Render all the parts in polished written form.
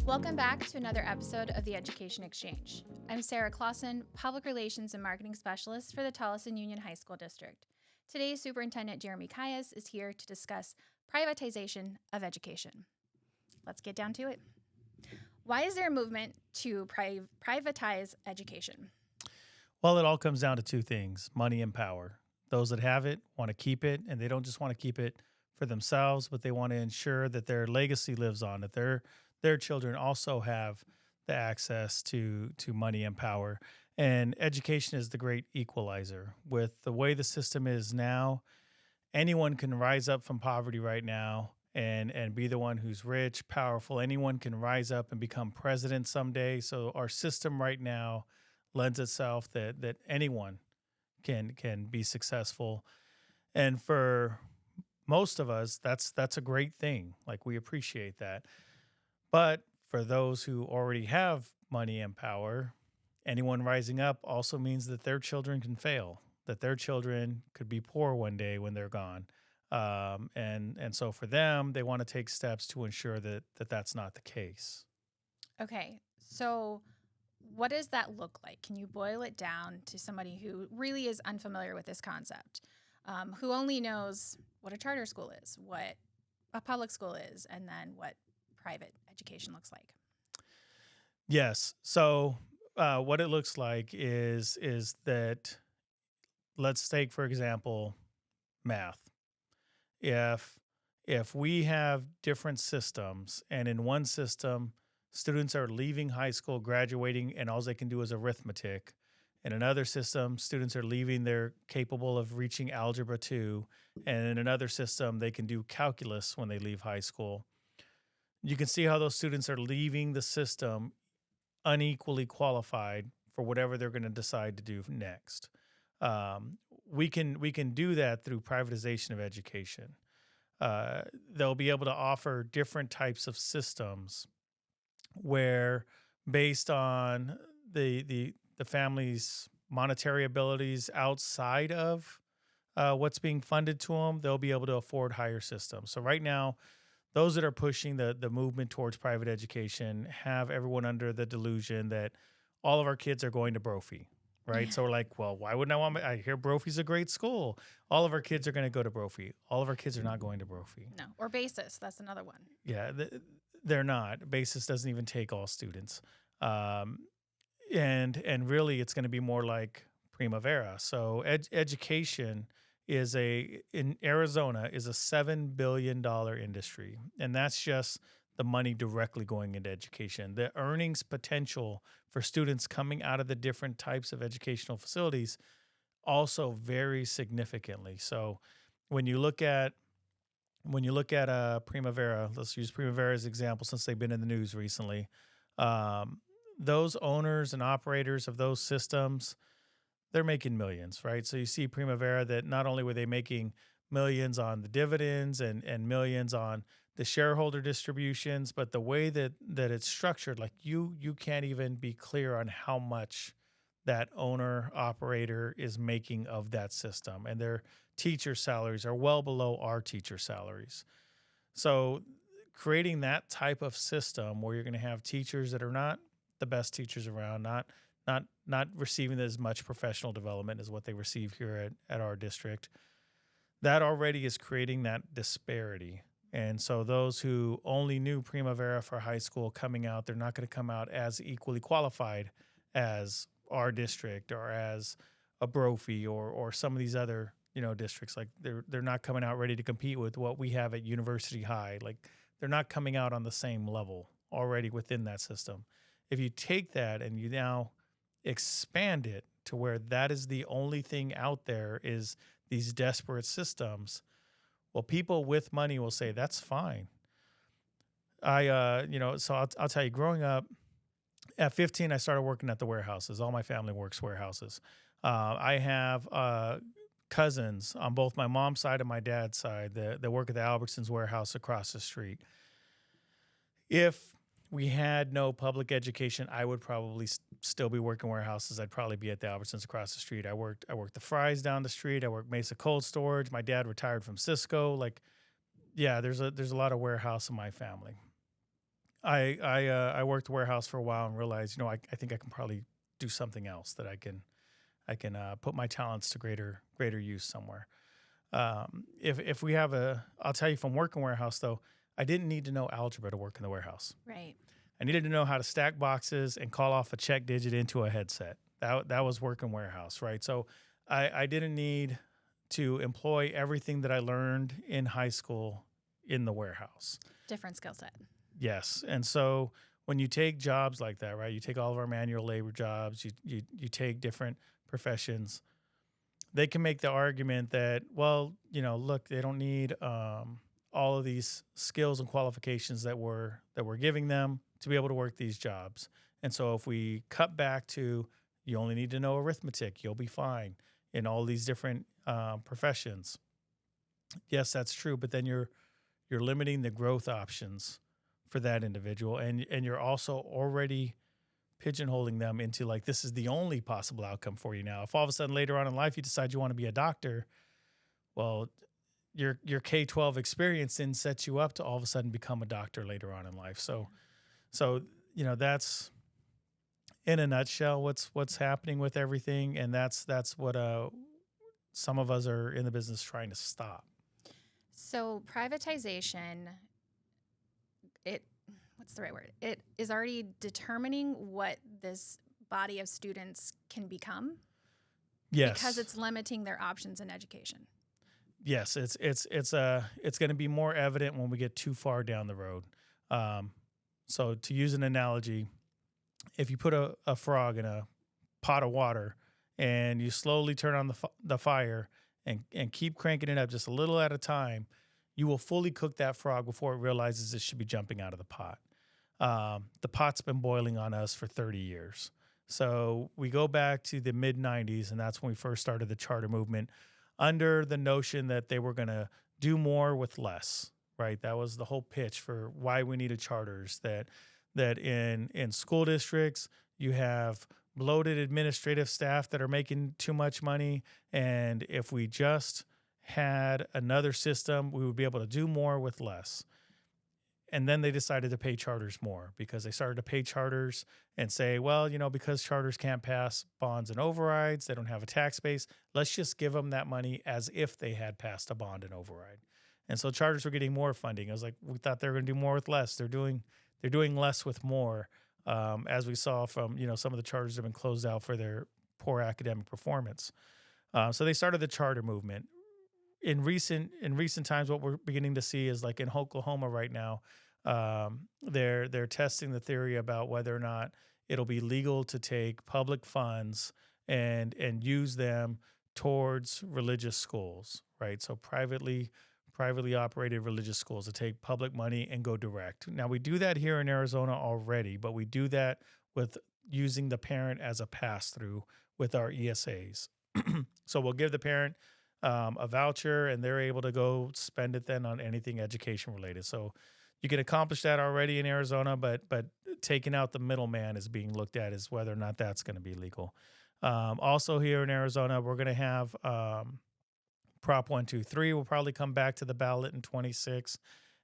Welcome back to another episode of the Education Exchange. I'm Sara Clawson, Public Relations and Marketing Specialist for the Tolleson Union High School District. Today, Superintendent Jeremy Calles is here to discuss privatization of education. Let's get down to it. Why is there a movement to privatize education? Well, it all comes down to two things: money and power. Those that have it want to keep it, and they don't just want to keep it for themselves, but they want to ensure that their legacy lives on, that their children also have the access to money and power. And education is the great equalizer. With the way the system is now, anyone can rise up from poverty right now and be the one who's rich, powerful. Anyone can rise up and become president someday. So our system right now lends itself that anyone can be successful. And for most of us, that's a great thing. Like, we appreciate that. But for those who already have money and power, anyone rising up also means that their children can fail, that their children could be poor one day when they're gone. And so for them, they want to take steps to ensure that that's not the case. Okay, so what does that look like? Can you boil it down to somebody who really is unfamiliar with this concept, who only knows what a charter school is, what a public school is, and then what private education looks like? Yes. So what it looks like is that, let's take, for example, math. If we have different systems, and in one system students are leaving high school, graduating, and all they can do is arithmetic. In another system, students are leaving, they're capable of reaching algebra 2, and in another system they can do calculus when they leave high school. You can see how those students are leaving the system unequally qualified for whatever they're going to decide to do next. We can do that through privatization of education. They'll be able to offer different types of systems where, based on the family's monetary abilities outside of what's being funded to them, they'll be able to afford higher systems. So right now, those that are pushing the movement towards private education have everyone under the delusion that all of our kids are going to Brophy, right? Yeah. So we're like, well, why wouldn't I hear Brophy's a great school. All of our kids are going to go to Brophy. All of our kids are not going to Brophy. No, or basis. That's another one. Yeah, they're not. Basis doesn't even take all students. And really it's going to be more like Primavera. So education in Arizona is a $7 billion industry. And that's just the money directly going into education. The earnings potential for students coming out of the different types of educational facilities also varies significantly. So when you look at Primavera, let's use Primavera as an example since they've been in the news recently. Those owners and operators of those systems, they're making millions, right? So you see Primavera, that not only were they making millions on the dividends and millions on the shareholder distributions, but the way that it's structured, like you can't even be clear on how much that owner operator is making of that system. And their teacher salaries are well below our teacher salaries. So creating that type of system where you're going to have teachers that are not the best teachers around, not receiving as much professional development as what they receive here at our district, that already is creating that disparity. And so those who only knew Primavera for high school coming out, they're not going to come out as equally qualified as our district or as a Brophy or some of these other districts. Like they're not coming out ready to compete with what we have at University High. Like, they're not coming out on the same level already within that system. If you take that and you now expand it to where that is the only thing out there is these desperate systems, well, people with money will say that's fine. So I'll tell you, growing up at 15, I started working at the warehouses. All my family works warehouses. I have cousins on both my mom's side and my dad's side that work at the Albertsons warehouse across the street. If we had no public education, I would probably still be working warehouses. I'd probably be at the Albertsons across the street. I worked the Fry's down the street. I worked Mesa Cold Storage. My dad retired from Cisco. Like, Yeah, there's a lot of warehouse in my family. I worked warehouse for a while and realized, I think I can probably do something else that I can put my talents to greater use somewhere. If we have I'll tell you from working warehouse though, I didn't need to know algebra to work in the warehouse. Right. I needed to know how to stack boxes and call off a check digit into a headset. That was working warehouse, right? So I didn't need to employ everything that I learned in high school in the warehouse. Different skill set. Yes. And so when you take jobs like that, right? You take all of our manual labor jobs, you take different professions, they can make the argument that, well, look, they don't need all of these skills and qualifications that we're giving them to be able to work these jobs. And so if we cut back to you only need to know arithmetic, you'll be fine in all these different professions. Yes, that's true, but then you're limiting the growth options for that individual, and you're also already pigeonholing them into like this is the only possible outcome for you now. If all of a sudden later on in life you decide you want to be a doctor, well, your K-12 experience then sets you up to all of a sudden become a doctor later on in life. So that's in a nutshell what's happening with everything, and that's what some of us are in the business trying to stop. So privatization, what's the right word? It is already determining what this body of students can become. Yes, because it's limiting their options in education. Yes, it's going to be more evident when we get too far down the road. So to use an analogy, if you put a frog in a pot of water and you slowly turn on the fire and keep cranking it up just a little at a time, you will fully cook that frog before it realizes it should be jumping out of the pot. The pot's been boiling on us for 30 years. So we go back to the mid-90s, and that's when we first started the charter movement under the notion that they were going to do more with less, right? That was the whole pitch for why we needed charters, that in school districts, you have bloated administrative staff that are making too much money, and if we just had another system, we would be able to do more with less. And then they decided to pay charters more because they started to pay charters and say, well, because charters can't pass bonds and overrides, they don't have a tax base, let's just give them that money as if they had passed a bond and override. And so charters were getting more funding. I was like, we thought they were going to do more with less. They're doing less with more, as we saw from some of the charters have been closed out for their poor academic performance. So they started the charter movement. In recent times, what we're beginning to see is like in Oklahoma right now, they're testing the theory about whether or not it'll be legal to take public funds and use them towards religious schools, right? So privately operated religious schools to take public money and go direct. Now we do that here in Arizona already, but we do that with using the parent as a pass-through with our ESAs. So we'll give the parent a voucher, and they're able to go spend it then on anything education related. So you can accomplish that already in Arizona, but taking out the middleman is being looked at as whether or not that's going to be legal. Also here in Arizona, we're going to have Prop 123 will probably come back to the ballot in 26,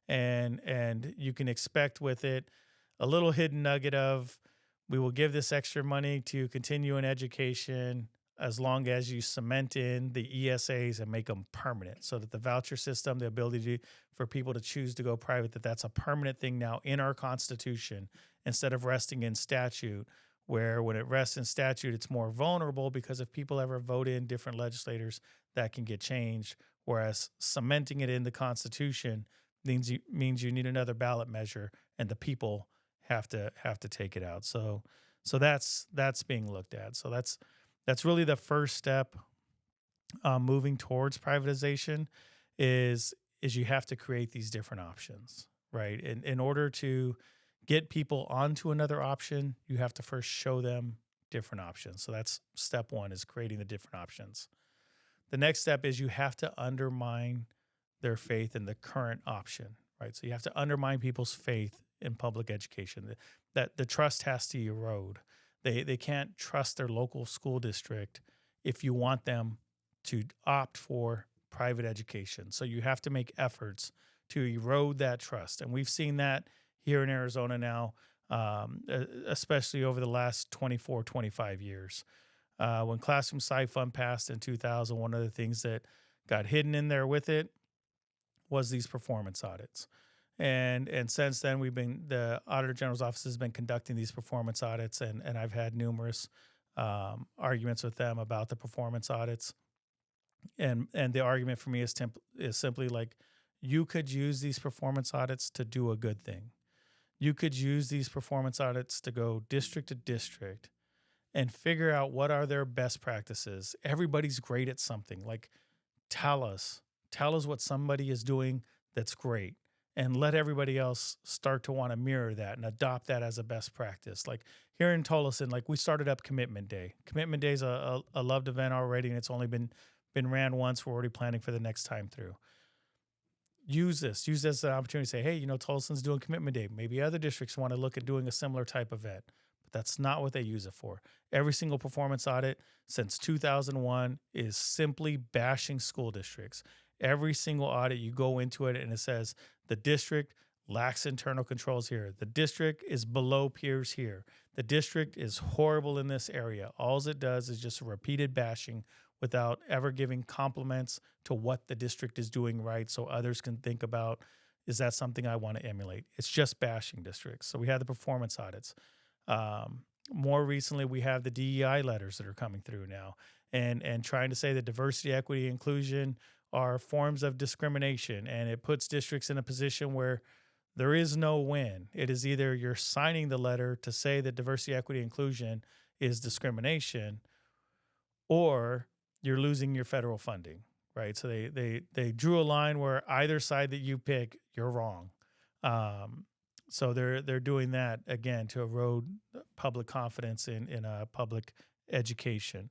and you can expect with it a little hidden nugget of we will give this extra money to continue in education as long as you cement in the ESAs and make them permanent, so that the voucher system, the ability for people to choose to go private, that's a permanent thing now in our Constitution instead of resting in statute, where when it rests in statute, it's more vulnerable because if people ever vote in different legislators, that can get changed, whereas cementing it in the Constitution means you need another ballot measure and the people have to take it out. So that's being looked at. So that's really the first step moving towards privatization is you have to create these different options, right? In order to get people onto another option, you have to first show them different options. So that's step one, is creating the different options. The next step is you have to undermine their faith in the current option, right? So you have to undermine people's faith in public education. That the trust has to erode. They can't trust their local school district if you want them to opt for private education. So you have to make efforts to erode that trust. And we've seen that here in Arizona now, especially over the last 24, 25 years. When Classroom Sci Fund passed in 2000, one of the things that got hidden in there with it was these performance audits. And since then, the Auditor General's office has been conducting these performance audits, and I've had numerous arguments with them about the performance audits. And the argument for me is simply like, you could use these performance audits to do a good thing. You could use these performance audits to go district to district and figure out what are their best practices. Everybody's great at something. Like, tell us what somebody is doing that's great, and let everybody else start to want to mirror that and adopt that as a best practice. Like here in Tolleson, like we started up Commitment Day. Commitment Day is a loved event already, and it's only been ran once. We're already planning for the next time through. Use this as an opportunity to say, hey, Tolleson's doing Commitment Day. Maybe other districts want to look at doing a similar type event. But that's not what they use it for. Every single performance audit since 2001 is simply bashing school districts. Every single audit, you go into it and it says the district lacks internal controls here. The district is below peers here. The district is horrible in this area. All it does is just repeated bashing without ever giving compliments to what the district is doing right, so others can think about, is that something I want to emulate? It's just bashing districts. So we have the performance audits. More recently, we have the DEI letters that are coming through now, and trying to say that diversity, equity, inclusion are forms of discrimination, and it puts districts in a position where there is no win. It is either you're signing the letter to say that diversity, equity, inclusion is discrimination, or you're losing your federal funding, right? So they drew a line where either side that you pick, you're wrong. So they're doing that again to erode public confidence in public education.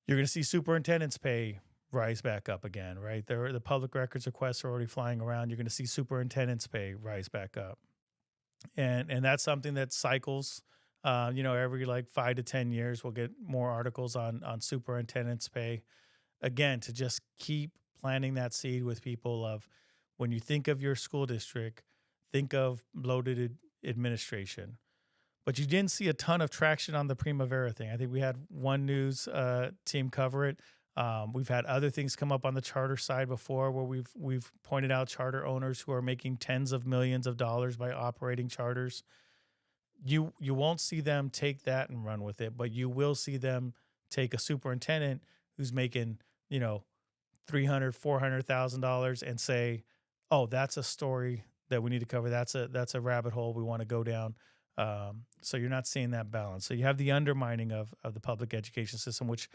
You're going to see superintendents' pay rise back up again, right? The public records requests are already flying around. You're going to see superintendents' pay rise back up, and that's something that cycles. Every like 5 to 10 years, we'll get more articles on superintendents' pay. Again, to just keep planting that seed with people of, when you think of your school district, think of bloated administration. But you didn't see a ton of traction on the Primavera thing. I think we had one news team cover it. We've had other things come up on the charter side before, where we've pointed out charter owners who are making tens of millions of dollars by operating charters. You won't see them take that and run with it, but you will see them take a superintendent who's making, $300,000, $400,000 and say, oh, that's a story that we need to cover. That's a rabbit hole we want to go down. So you're not seeing that balance. So you have the undermining of the public education system, which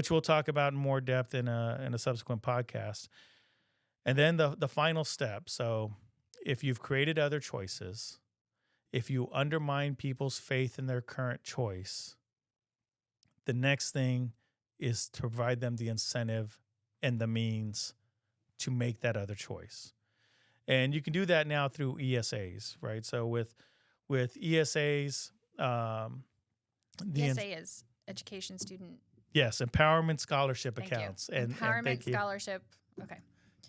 we'll talk about in more depth in a subsequent podcast. And then the final step. So if you've created other choices, if you undermine people's faith in their current choice, the next thing is to provide them the incentive and the means to make that other choice. And you can do that now through ESAs, right? So with ESAs, ESA is Education Student. Yes, Empowerment Scholarship Thank accounts. You. Empowerment Scholarship. Okay.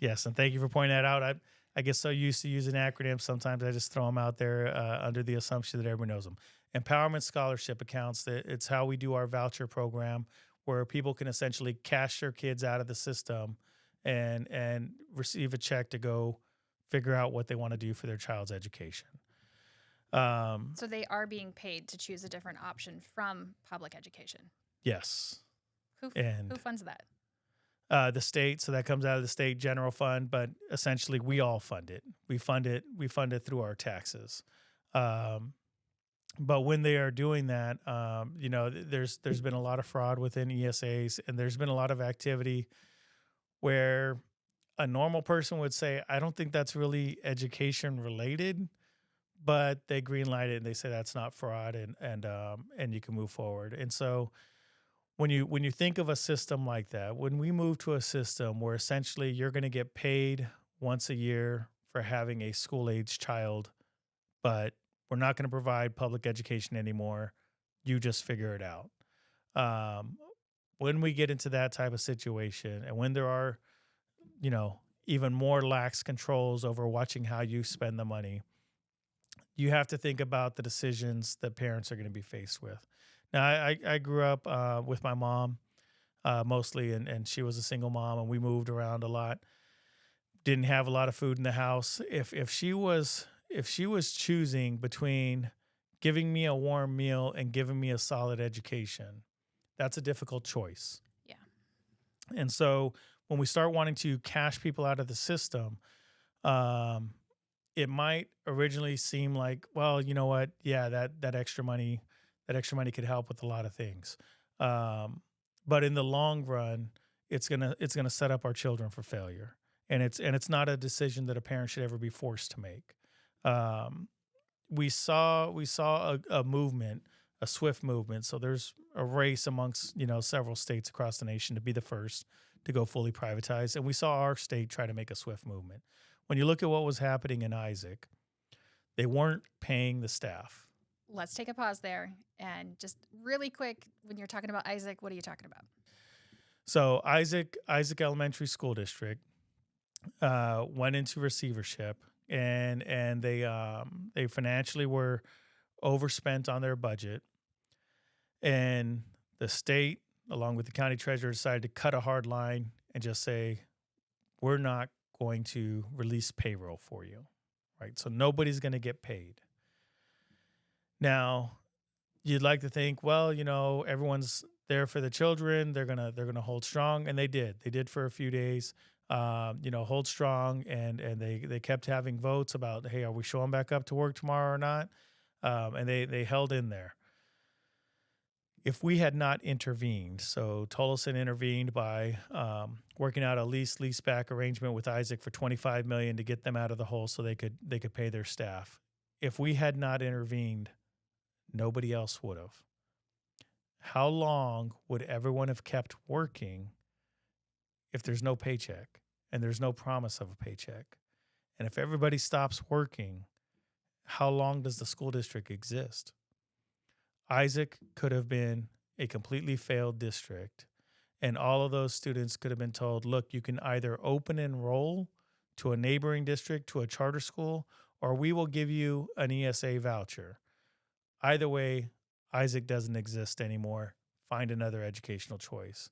Yes, and thank you for pointing that out. I get so used to using acronyms, sometimes I just throw them out there under the assumption that everyone knows them. Empowerment Scholarship accounts, it's how we do our voucher program, where people can essentially cash their kids out of the system and receive a check to go figure out what they want to do for their child's education. So they are being paid to choose a different option from public education. Yes. Who funds that? The state, so that comes out of the state general fund, but essentially we all fund it. We fund it through our taxes. But when they are doing that, there's been a lot of fraud within ESAs, and there's been a lot of activity where a normal person would say, I don't think that's really education related, but they greenlight it and they say that's not fraud, and you can move forward. And so when you think of a system like that, when we move to a system where essentially you're going to get paid once a year for having a school-age child, but we're not going to provide public education anymore, you just figure it out. When we get into that type of situation, and when there are, even more lax controls over watching how you spend the money, you have to think about the decisions that parents are going to be faced with. Now, I grew up with my mom mostly, and she was a single mom, and we moved around a lot. Didn't have a lot of food in the house. If she was choosing between giving me a warm meal and giving me a solid education, that's a difficult choice. Yeah. And so when we start wanting to cash people out of the system, um, it might originally seem like, well, you know what? Yeah, that extra money could help with a lot of things. Um, but in the long run, it's gonna set up our children for failure, and it's not a decision that a parent should ever be forced to make. Um, we saw a movement, a swift movement. So there's a race amongst several states across the nation to be the first to go fully privatized, and we saw our state try to make a swift movement. When you look at what was happening in Isaac, they weren't paying the staff. Let's take a pause there and just really quick, when you're talking about Isaac, what are you talking about? So Isaac Elementary School District went into receivership, and they financially were overspent on their budget, and the state, along with the county treasurer, decided to cut a hard line and just say, we're not going to release payroll for you, right? So nobody's going to get paid. Now, you'd like to think, well, everyone's there for the children. They're gonna hold strong, and they did. They did for a few days. Hold strong, and they kept having votes about, hey, are we showing back up to work tomorrow or not? And they held in there. If we had not intervened, so Tolleson intervened by working out a lease back arrangement with Isaac for $25 million to get them out of the hole, so they could pay their staff. If we had not intervened, nobody else would have. How long would everyone have kept working if there's no paycheck and there's no promise of a paycheck? And if everybody stops working, how long does the school district exist? Isaac could have been a completely failed district, and all of those students could have been told, look, you can either open enroll to a neighboring district, to a charter school, or we will give you an ESA voucher. Either way, Isaac doesn't exist anymore. Find another educational choice.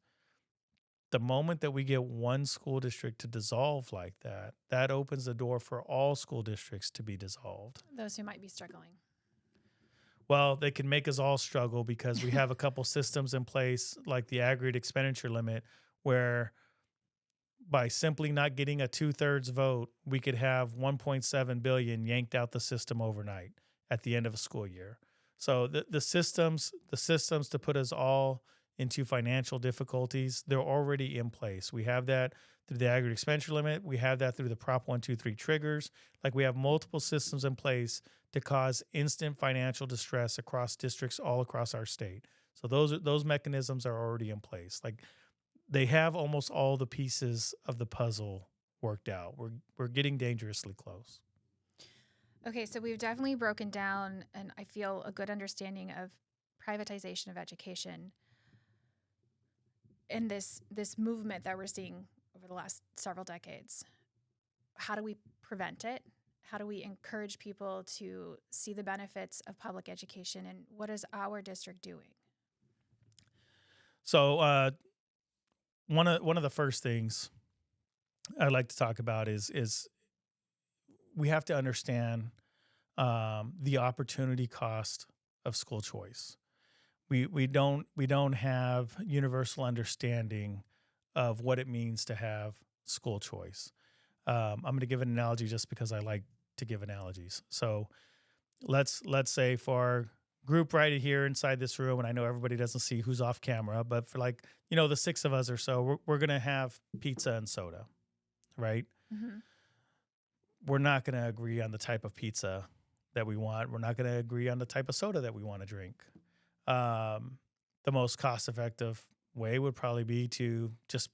The moment that we get one school district to dissolve like that, that opens the door for all school districts to be dissolved. Those who might be struggling. Well, they can make us all struggle because we have a couple systems in place, like the aggregate expenditure limit, where by simply not getting a 2/3 vote, we could have 1.7 billion yanked out the system overnight at the end of a school year. So the systems to put us all into financial difficulties, they're already in place. We have that through the aggregate expenditure limit. We have that through the Prop 123 triggers. Like, we have multiple systems in place to cause instant financial distress across districts all across our state. So those mechanisms are already in place. Like, they have almost all the pieces of the puzzle worked out. We're getting dangerously close. Okay, so we've definitely broken down, and I feel a good understanding of privatization of education and this movement that we're seeing over the last several decades. How do we prevent it? How do we encourage people to see the benefits of public education, and what is our district doing? So one of the first things I'd like to talk about is we have to understand the opportunity cost of school choice. We don't have universal understanding of what it means to have school choice. I'm going to give an analogy just because I like to give analogies. So let's say for our group right here inside this room, and I know everybody doesn't see who's off camera, but for the 6 of us or so, we're going to have pizza and soda, right? Mm-hmm. We're not going to agree on the type of pizza that we want. We're not going to agree on the type of soda that we want to drink. The most cost-effective way would probably be to just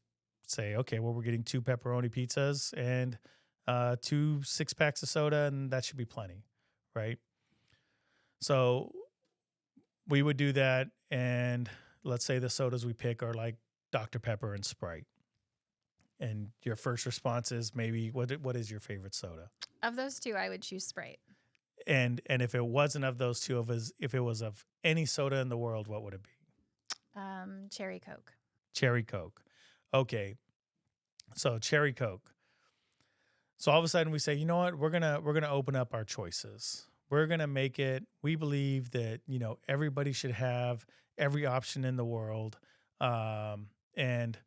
say, okay, well, we're getting 2 pepperoni pizzas and 2 6-packs of soda, and that should be plenty, right? So we would do that, and let's say the sodas we pick are like Dr. Pepper and Sprite. and your first response is maybe what is your favorite soda? Of those two, I would choose Sprite. And if it wasn't of those two of us, if it was of any soda in the world, what would it be? Cherry Coke. Cherry Coke. Okay. So cherry Coke. So all of a sudden we say, you know what, we're gonna open up our choices. We're gonna make it. We believe that everybody should have every option in the world, and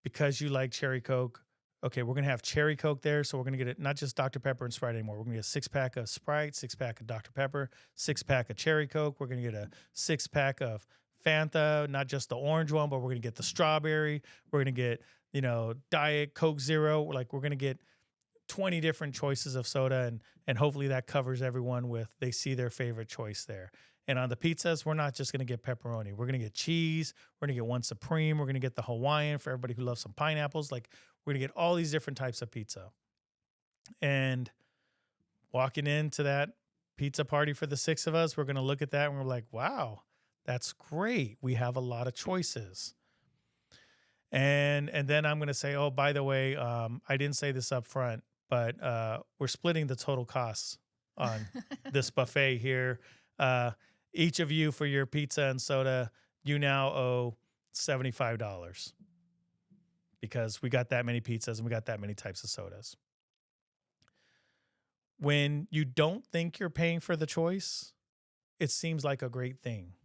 because you like cherry Coke, okay, we're gonna have cherry Coke there. So we're gonna get it not just Dr Pepper and Sprite anymore. We're gonna get a 6-pack of Sprite, 6-pack of Dr Pepper, 6-pack of cherry Coke. We're gonna get a 6-pack of Fanta, not just the orange one, but we're gonna get the strawberry. We're gonna get Diet Coke Zero. Like we're gonna get 20 different choices of soda, and hopefully that covers everyone with they see their favorite choice there. And on the pizzas, we're not just going to get pepperoni. We're going to get cheese. We're going to get one supreme. We're going to get the Hawaiian for everybody who loves some pineapples. Like we're going to get all these different types of pizza. And walking into that pizza party for the 6 of us, we're going to look at that and we're like, wow, that's great. We have a lot of choices. And then I'm going to say, oh, by the way, I didn't say this up front, but we're splitting the total costs on this buffet here. Each of you for your pizza and soda, you now owe $75 because we got that many pizzas and we got that many types of sodas. When you don't think you're paying for the choice, it seems like a great thing.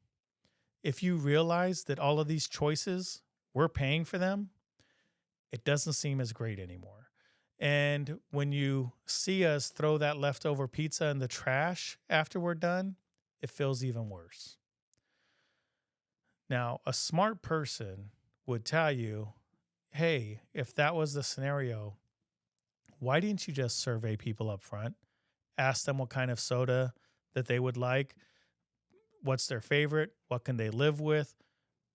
If you realize that all of these choices, we're paying for them, it doesn't seem as great anymore. And when you see us throw that leftover pizza in the trash after we're done, it feels even worse. Now, a smart person would tell you, hey, if that was the scenario, why didn't you just survey people up front? Ask them what kind of soda that they would like, what's their favorite, what can they live with,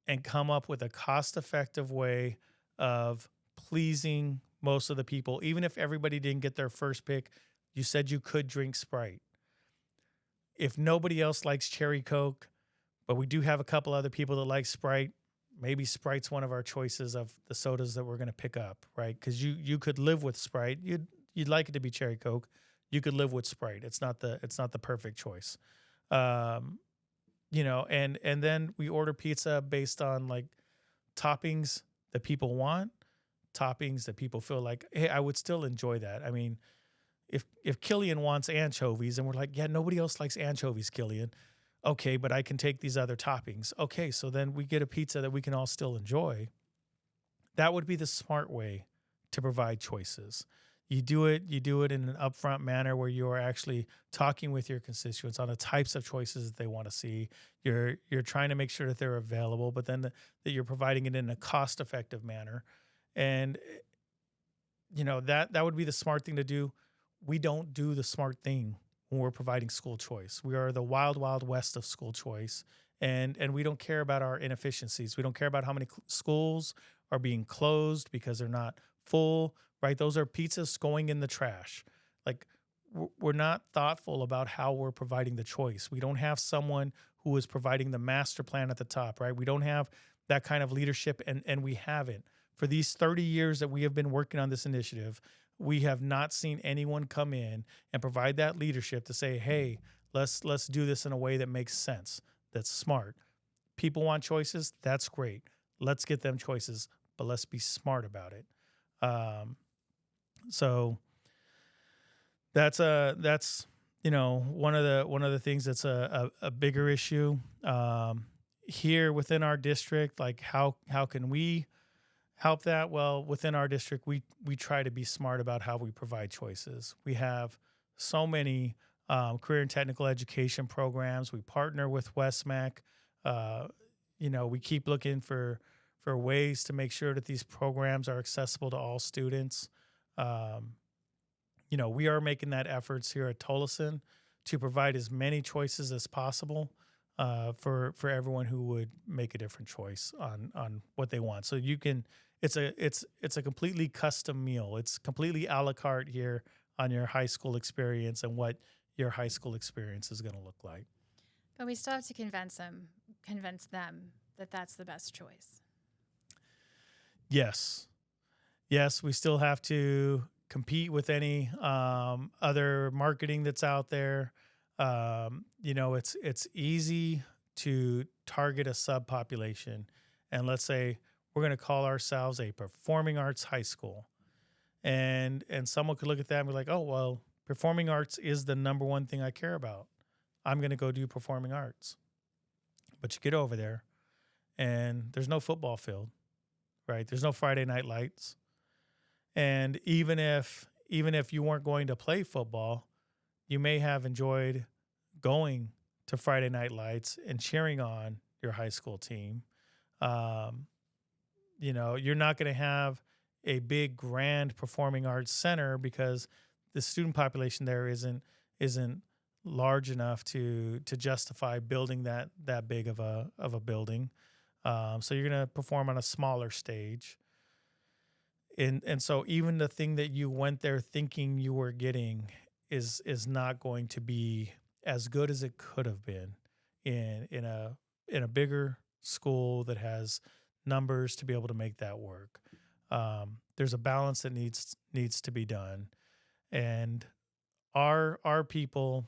and come up with a cost-effective way of pleasing most of the people. Even if everybody didn't get their first pick, you said you could drink Sprite. If nobody else likes cherry Coke, but we do have a couple other people that like Sprite, maybe Sprite's one of our choices of the sodas that we're going to pick up, right? Because you could live with Sprite. You'd like it to be cherry Coke. You could live with Sprite. It's not the perfect choice. And then we order pizza based on like toppings that people want, toppings that people feel like, hey, I would still enjoy that. I mean, if Killian wants anchovies and we're like, yeah, nobody else likes anchovies, Killian. Okay, but I can take these other toppings. Okay, so then we get a pizza that we can all still enjoy. That would be the smart way to provide choices. You do it in an upfront manner where you are actually talking with your constituents on the types of choices that they want to see. You're trying to make sure that they're available, but then that you're providing it in a cost-effective manner. And that would be the smart thing to do. We don't do the smart thing when we're providing school choice. We are the wild, wild west of school choice. And we don't care about our inefficiencies. We don't care about how many schools are being closed because they're not full, right? Those are pizzas going in the trash. Like we're not thoughtful about how we're providing the choice. We don't have someone who is providing the master plan at the top, right? We don't have that kind of leadership, and we haven't. For these 30 years that we have been working on this initiative, we have not seen anyone come in and provide that leadership to say, hey, let's do this in a way that makes sense, that's smart. People want choices, that's great. Let's get them choices, but let's be smart about it. So that's one of the things that's a bigger issue here within our district. Like how can we help that? Well, within our district, we try to be smart about how we provide choices. We have so many career and technical education programs. We partner with WestMac. We keep looking for ways to make sure that these programs are accessible to all students. We are making that efforts here at Tolleson to provide as many choices as possible for everyone who would make a different choice on what they want. So you can, it's a completely custom meal. It's completely a la carte here on your high school experience and what your high school experience is going to look like. But we still have to convince them that that's the best choice. Yes. Yes, we still have to compete with any other marketing that's out there. It's easy to target a subpopulation, and let's say we're going to call ourselves a performing arts high school, and someone could look at that and be like, oh well, performing arts is the number one thing I care about. I'm going to go do performing arts. But you get over there, and there's no football field, right? There's no Friday night lights. And even if you weren't going to play football, you may have enjoyed going to Friday night lights and cheering on your high school team. Um, you're not going to have a big grand performing arts center because the student population there isn't large enough to justify building that big of a building. So you're going to perform on a smaller stage. And so even the thing that you went there thinking you were getting is not going to be as good as it could have been in a bigger school that has numbers to be able to make that work. There's a balance that needs to be done, and our people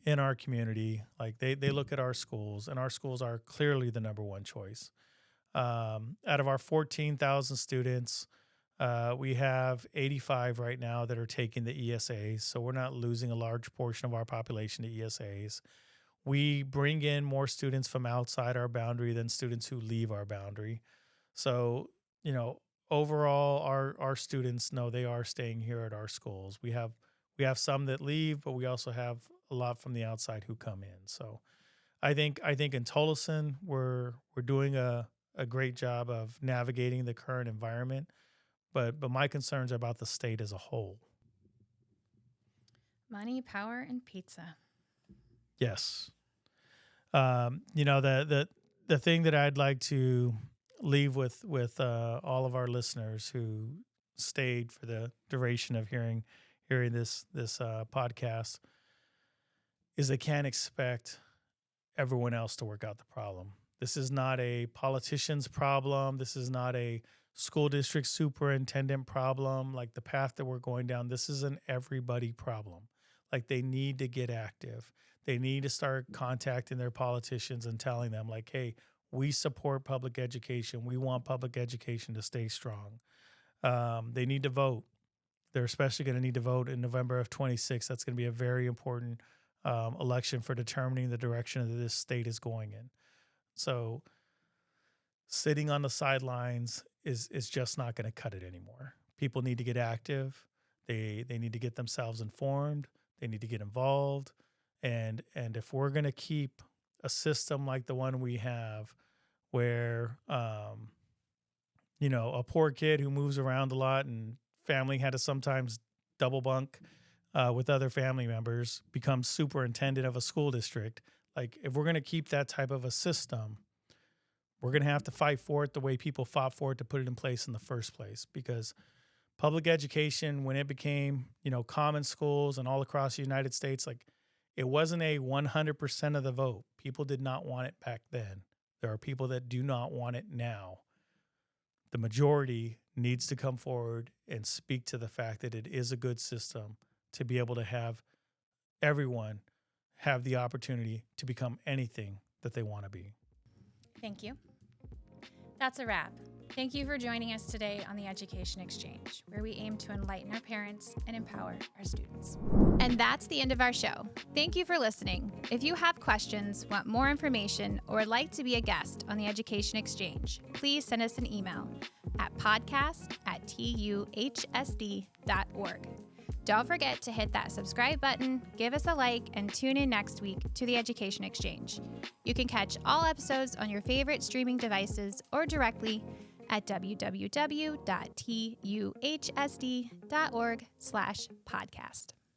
in our community, like they look at our schools, and our schools are clearly the number one choice. Out of our 14,000 students, we have 85 right now that are taking the ESAs, so we're not losing a large portion of our population to ESAs. We bring in more students from outside our boundary than students who leave our boundary. So, overall, our students know they are staying here at our schools. We have some that leave, but we also have a lot from the outside who come in. So, I think in Tolleson we're doing a great job of navigating the current environment. But my concerns are about the state as a whole. Money, power, and pizza. Yes. The thing that I'd like to leave with all of our listeners who stayed for the duration of hearing this podcast is they can't expect everyone else to work out the problem. This is not a politician's problem. This is not a school district superintendent problem. Like the path that we're going down, this is an everybody problem. Like they need to get active. They need to start contacting their politicians and telling them like, hey, we support public education. We want public education to stay strong. They need to vote. They're especially going to need to vote in November of 26. That's going to be a very important election for determining the direction that this state is going in. So sitting on the sidelines is just not going to cut it anymore. People need to get active. They need to get themselves informed. They need to get involved. And if we're going to keep a system like the one we have where, a poor kid who moves around a lot and family had to sometimes double bunk with other family members becomes superintendent of a school district, like if we're going to keep that type of a system, we're going to have to fight for it the way people fought for it to put it in place in the first place. Because public education, when it became, common schools and all across the United States, like it wasn't a 100% of the vote. People did not want it back then. There are people that do not want it now. The majority needs to come forward and speak to the fact that it is a good system to be able to have everyone have the opportunity to become anything that they want to be. Thank you. That's a wrap. Thank you for joining us today on the Education Exchange, where we aim to enlighten our parents and empower our students. And that's the end of our show. Thank you for listening. If you have questions, want more information, or would like to be a guest on the Education Exchange, please send us an email at podcast@tuhsd.org. Don't forget to hit that subscribe button, give us a like, and tune in next week to the Education Exchange. You can catch all episodes on your favorite streaming devices or directly at www.tuhsd.org/podcast.